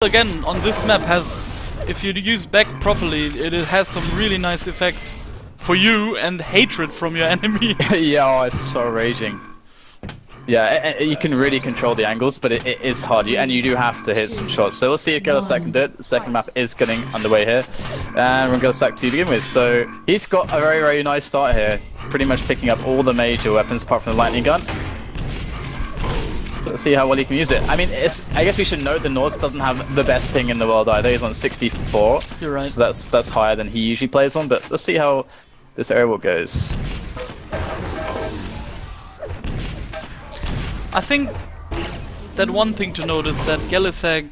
Again, on this map has, if you use back properly, it has some really nice effects for you and hatred from your enemy. Yeah, oh, it's so raging. Yeah, you can really control the angles, but it is hard, and you do have to hit some shots. So we'll see if Gelleh can do it. The second map is getting underway here, and we're going to Gelleh to begin with. So he's got a very, very nice start here, pretty much picking up all the major weapons apart from the lightning gun. Let's see how well he can use it. I mean, I guess we should note that N0RZ doesn't have the best ping in the world either. He's on 64. You're right. So that's higher than he usually plays on. But let's see how this aerial goes. I think that one thing to note is that Gelleh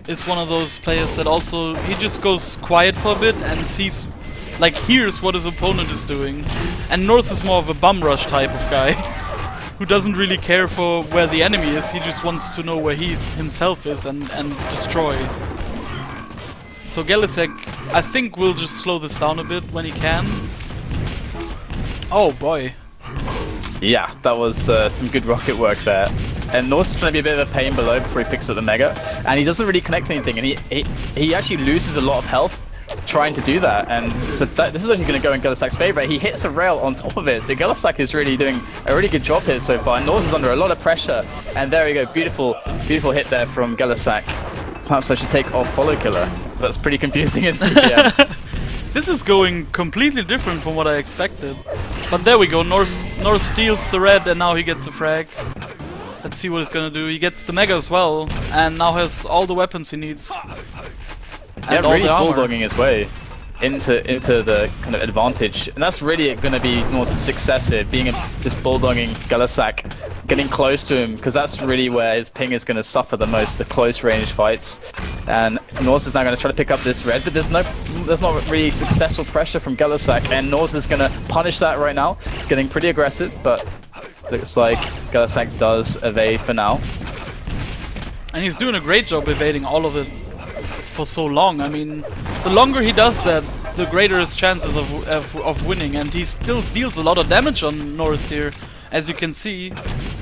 is one of those players that also, he just goes quiet for a bit and sees, like, hears what his opponent is doing. And N0RZ is more of a bum rush type of guy. Who doesn't really care for where the enemy is, he just wants to know where he himself is and destroy. So Gelleh, I think, will just slow this down a bit when he can. Oh boy. Yeah, that was some good rocket work there. And N0RZ trying to be a bit of a pain below before he picks up the Mega. And he doesn't really connect anything, and he actually loses a lot of health trying to do that, and so this is actually going to go in Gelleh's favour. He hits a rail on top of it, so Gelleh is really doing a really good job here so far. N0RZ is under a lot of pressure, and there we go, beautiful hit there from Gelleh. Perhaps I should take off follow killer. So that's pretty confusing in CPM. This is going completely different from what I expected. But there we go, N0RZ steals the red and now he gets a frag. Let's see what he's going to do. He gets the Mega as well, and now has all the weapons he needs. Yeah, really bulldogging his way into the kind of advantage, and that's really going to be N0RZ's success here, being just bulldogging Gelleh, getting close to him, because that's really where his ping is going to suffer the most, the close range fights. And N0RZ is now going to try to pick up this red, but there's not really successful pressure from Gelleh, and N0RZ is going to punish that right now, getting pretty aggressive, but looks like Gelleh does evade for now. And he's doing a great job evading all of it for so long. I mean, the longer he does that, the greater his chances of winning, and he still deals a lot of damage on N0RZ here, as you can see,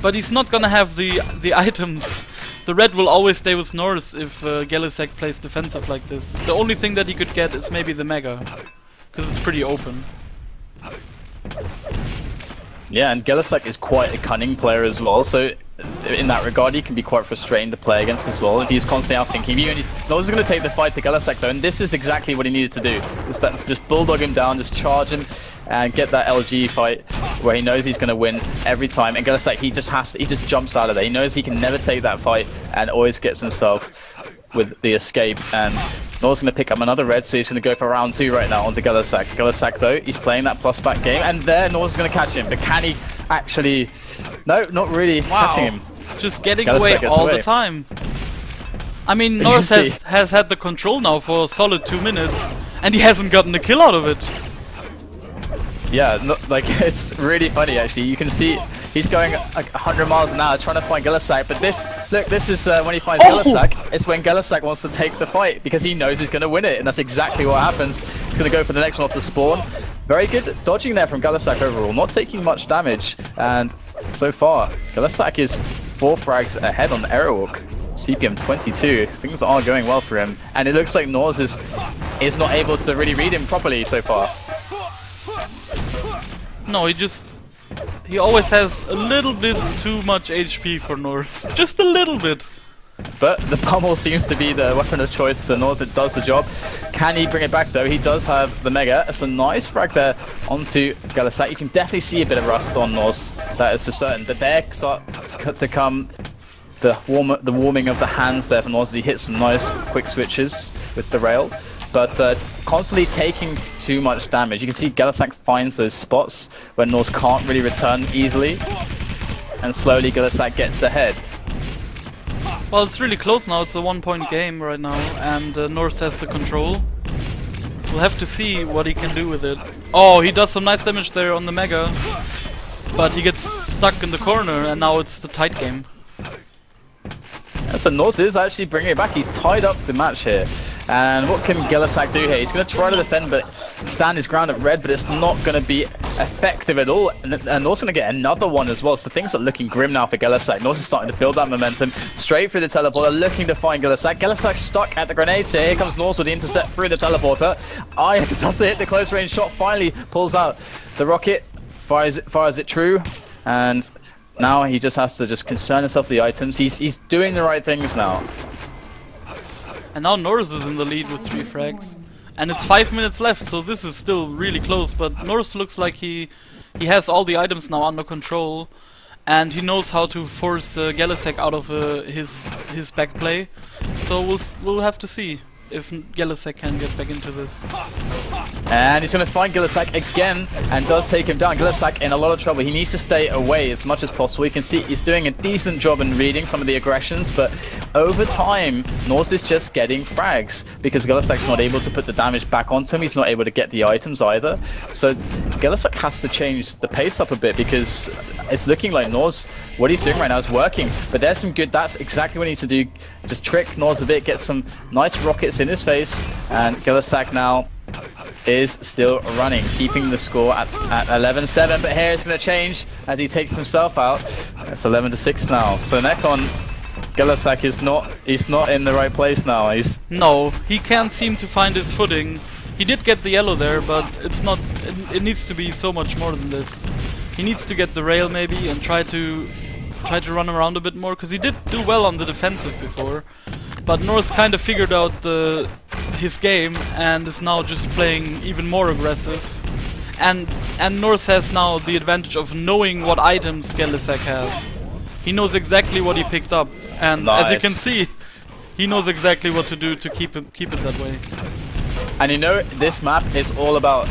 but he's not gonna have the items. The red will always stay with N0RZ if Gelleh plays defensive like this. The only thing that he could get is maybe the Mega, because it's pretty open. Yeah, and Gelleh is quite a cunning player as well, so in that regard, he can be quite frustrating to play against as well if he's constantly outthinking. N0RZ is going to take the fight to Gelleh though, and this is exactly what he needed to do. Just bulldog him down, just charge him, and get that LG fight where he knows he's going to win every time. And Gelleh, he just jumps out of there. He knows he can never take that fight and always gets himself with the escape. And N0RZ going to pick up another red, so he's going to go for round 2 right now onto Gelleh. Gelleh though, he's playing that plus back game, and there N0RZ is going to catch him, but can he actually? No, not really catching him. Just getting away all the time. I mean, N0RZ has had the control now for a solid 2 minutes, and he hasn't gotten a kill out of it. Yeah, it's really funny actually. You can see he's going like 100 miles an hour trying to find Gelleh, but this is when he finds Gelleh, it's when Gelleh wants to take the fight because he knows he's going to win it, and that's exactly what happens. He's going to go for the next one off the spawn. Very good dodging there from Gelleh overall, not taking much damage, and so far Gelleh is 4 frags ahead on Airwalk. CPM22, things are going well for him, and it looks like N0RZ is not able to really read him properly so far. No, he always has a little bit too much HP for N0RZ. Just a little bit. But the pummel seems to be the weapon of choice for N0RZ. It does the job. Can he bring it back though? He does have the Mega. It's a nice frag there onto Gelleh. You can definitely see a bit of rust on N0RZ, that is for certain. But there starts to come the warming of the hands there from N0RZ. He hits some nice quick switches with the rail, but constantly taking too much damage. You can see Gelleh finds those spots where N0RZ can't really return easily, and slowly Gelleh gets ahead. Well, it's really close now. It's a 1-point game right now, and N0RZ has the control. We'll have to see what he can do with it. Oh, he does some nice damage there on the Mega, but he gets stuck in the corner, and now it's the tight game. So N0RZ is actually bringing it back. He's tied up the match here, And what can Gelleh do here? He's going to try to defend, but stand his ground at red, but it's not going to be effective at all. And also going to get another one as well. So things are looking grim now for Gelleh. N0RZ is starting to build that momentum straight through the teleporter, looking to find Gelleh. Gelleh stuck at the grenades here. Here comes N0RZ with the intercept through the teleporter. Just has to hit the close range shot. Finally pulls out the rocket, fires it true, and now he just has to concern himself with the items. He's doing the right things now. And now N0RZ is in the lead with 3 frags. And it's 5 minutes left, so this is still really close. But N0RZ looks like he has all the items now under control. And he knows how to force Gelleh out of his back play. So we'll have to see if Gelleh can get back into this. And he's going to find Gelleh again and does take him down. Gelleh in a lot of trouble. He needs to stay away as much as possible. You can see he's doing a decent job in reading some of the aggressions, but over time, N0RZ is just getting frags because Gelleh's not able to put the damage back onto him. He's not able to get the items either. So Gelleh has to change the pace up a bit because it's looking like N0RZ, what he's doing right now is working. But there's some good, that's exactly what he needs to do. Just trick N0RZ a bit, get some nice rockets in his face, and Gelleh now is still running, keeping the score at 11-7, but here it's going to change as he takes himself out. It's 11-6 now. So N0RZ, Gelleh he's not in the right place now. No, he can't seem to find his footing. He did get the yellow there, but it's not. It needs to be so much more than this. He needs to get the rail maybe and try to run around a bit more, because he did do well on the defensive before. But N0RZ kind of figured out his game and is now just playing even more aggressive. And N0RZ has now the advantage of knowing what items Gelleh has. He knows exactly what he picked up, and as you can see, he knows exactly what to do to keep it that way. And you know, this map is all about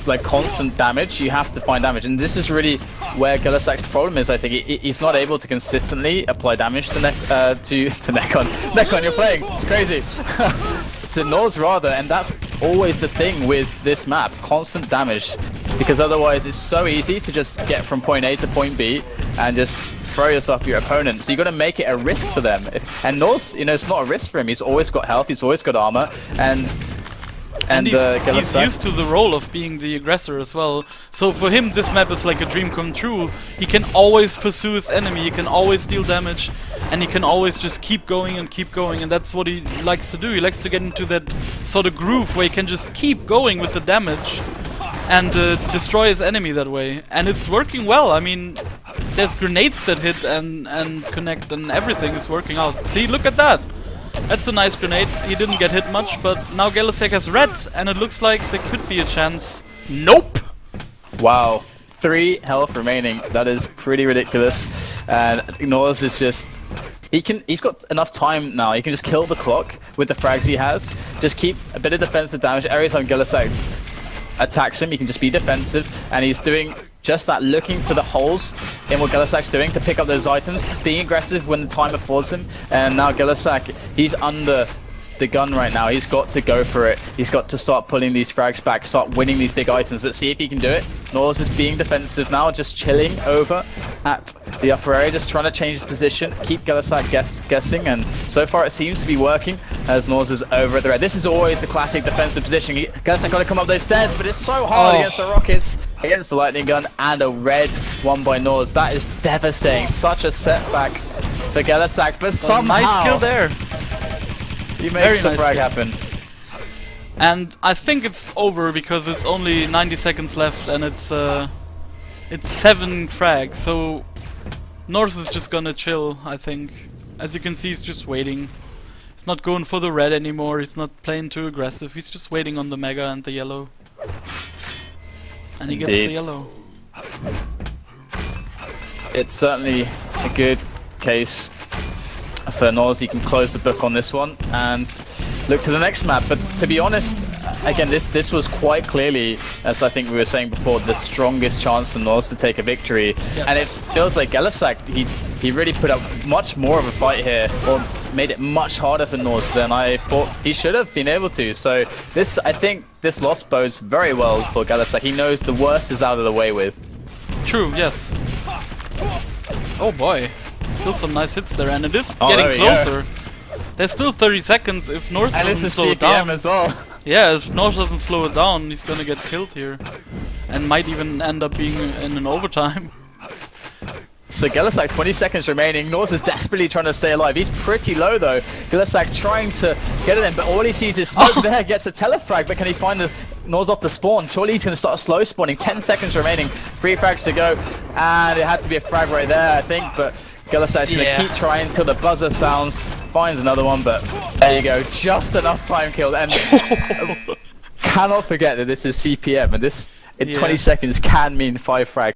like constant damage. You have to find damage, and this is really where Gelleh's problem is. I think he's not able to consistently apply damage to N0RZ. You're playing, it's crazy. To N0RZ rather, and that's always the thing with this map, constant damage, because otherwise it's so easy to just get from point A to point B and just throw yourself at your opponent. So you got to make it a risk for them. And N0RZ, you know, it's not a risk for him. He's always got health, he's always got armor, and he's used to the role of being the aggressor as well. So for him, this map is like a dream come true. He can always pursue his enemy, he can always deal damage, and he can always just keep going, and that's what he likes to do. He likes to get into that sort of groove where he can just keep going with the damage and destroy his enemy that way. And it's working well. I mean, there's grenades that hit and connect, and everything is working out. See, look at that! That's a nice grenade. He didn't get hit much, but now Gelleh has red, and it looks like there could be a chance. Nope! Wow. 3 health remaining. That is pretty ridiculous. And N0RZ is just... He's got enough time now. He can just kill the clock with the frags he has. Just keep a bit of defensive damage. Every time Gelleh attacks him, he can just be defensive, and he's doing just that, looking for the holes in what Gelleh's doing to pick up those items, being aggressive when the time affords him. And now Gelleh, he's under the gun right now. He's got to go for it. He's got to start pulling these frags back, start winning these big items. Let's see if he can do it. N0RZ is being defensive now, just chilling over at the upper area, just trying to change his position, keep Gelleh guessing, and so far it seems to be working as N0RZ is over at the red. This is always the classic defensive position. Gelleh got to come up those stairs, but it's so hard against the rockets, against the lightning gun, and a red one by N0RZ. That is devastating. Such a setback for Gelleh, but somehow... Nice kill there. He makes the frag happen. And I think it's over because it's only 90 seconds left and it's 7 frags, so N0RZ is just gonna chill, I think. As you can see, he's just waiting. He's not going for the red anymore, he's not playing too aggressive, he's just waiting on the mega and the yellow. And he gets the yellow. It's certainly a good case for N0RZ. He can close the book on this one and look to the next map. But to be honest, again, this was quite clearly, as I think we were saying before, the strongest chance for N0RZ to take a victory. Yes. And it feels like Gelleh, he really put up much more of a fight here, or made it much harder for N0RZ than I thought he should have been able to. So I think this loss bodes very well for Gelleh. He knows the worst is out of the way with. True, yes. Oh boy. Still some nice hits there, and it is getting closer. There's still 30 seconds if N0RZ And this doesn't is slow it CPM down. as well. Yeah, if N0RZ doesn't slow it down, he's gonna get killed here. And might even end up being in an overtime. So Gelleh 20 seconds remaining. N0RZ is desperately trying to stay alive. He's pretty low though. Gelleh trying to get it in, but all he sees is smoke there. Gets a telefrag, but can he find the N0RZ off the spawn? Surely he's going to start slow spawning. 10 seconds remaining. 3 frags to go. And it had to be a frag right there, I think. But Gelleh is going to keep trying until the buzzer sounds. Finds another one, but there you go. Just enough time kill. And cannot forget that this is CPM. And this in 20 seconds can mean 5 frags.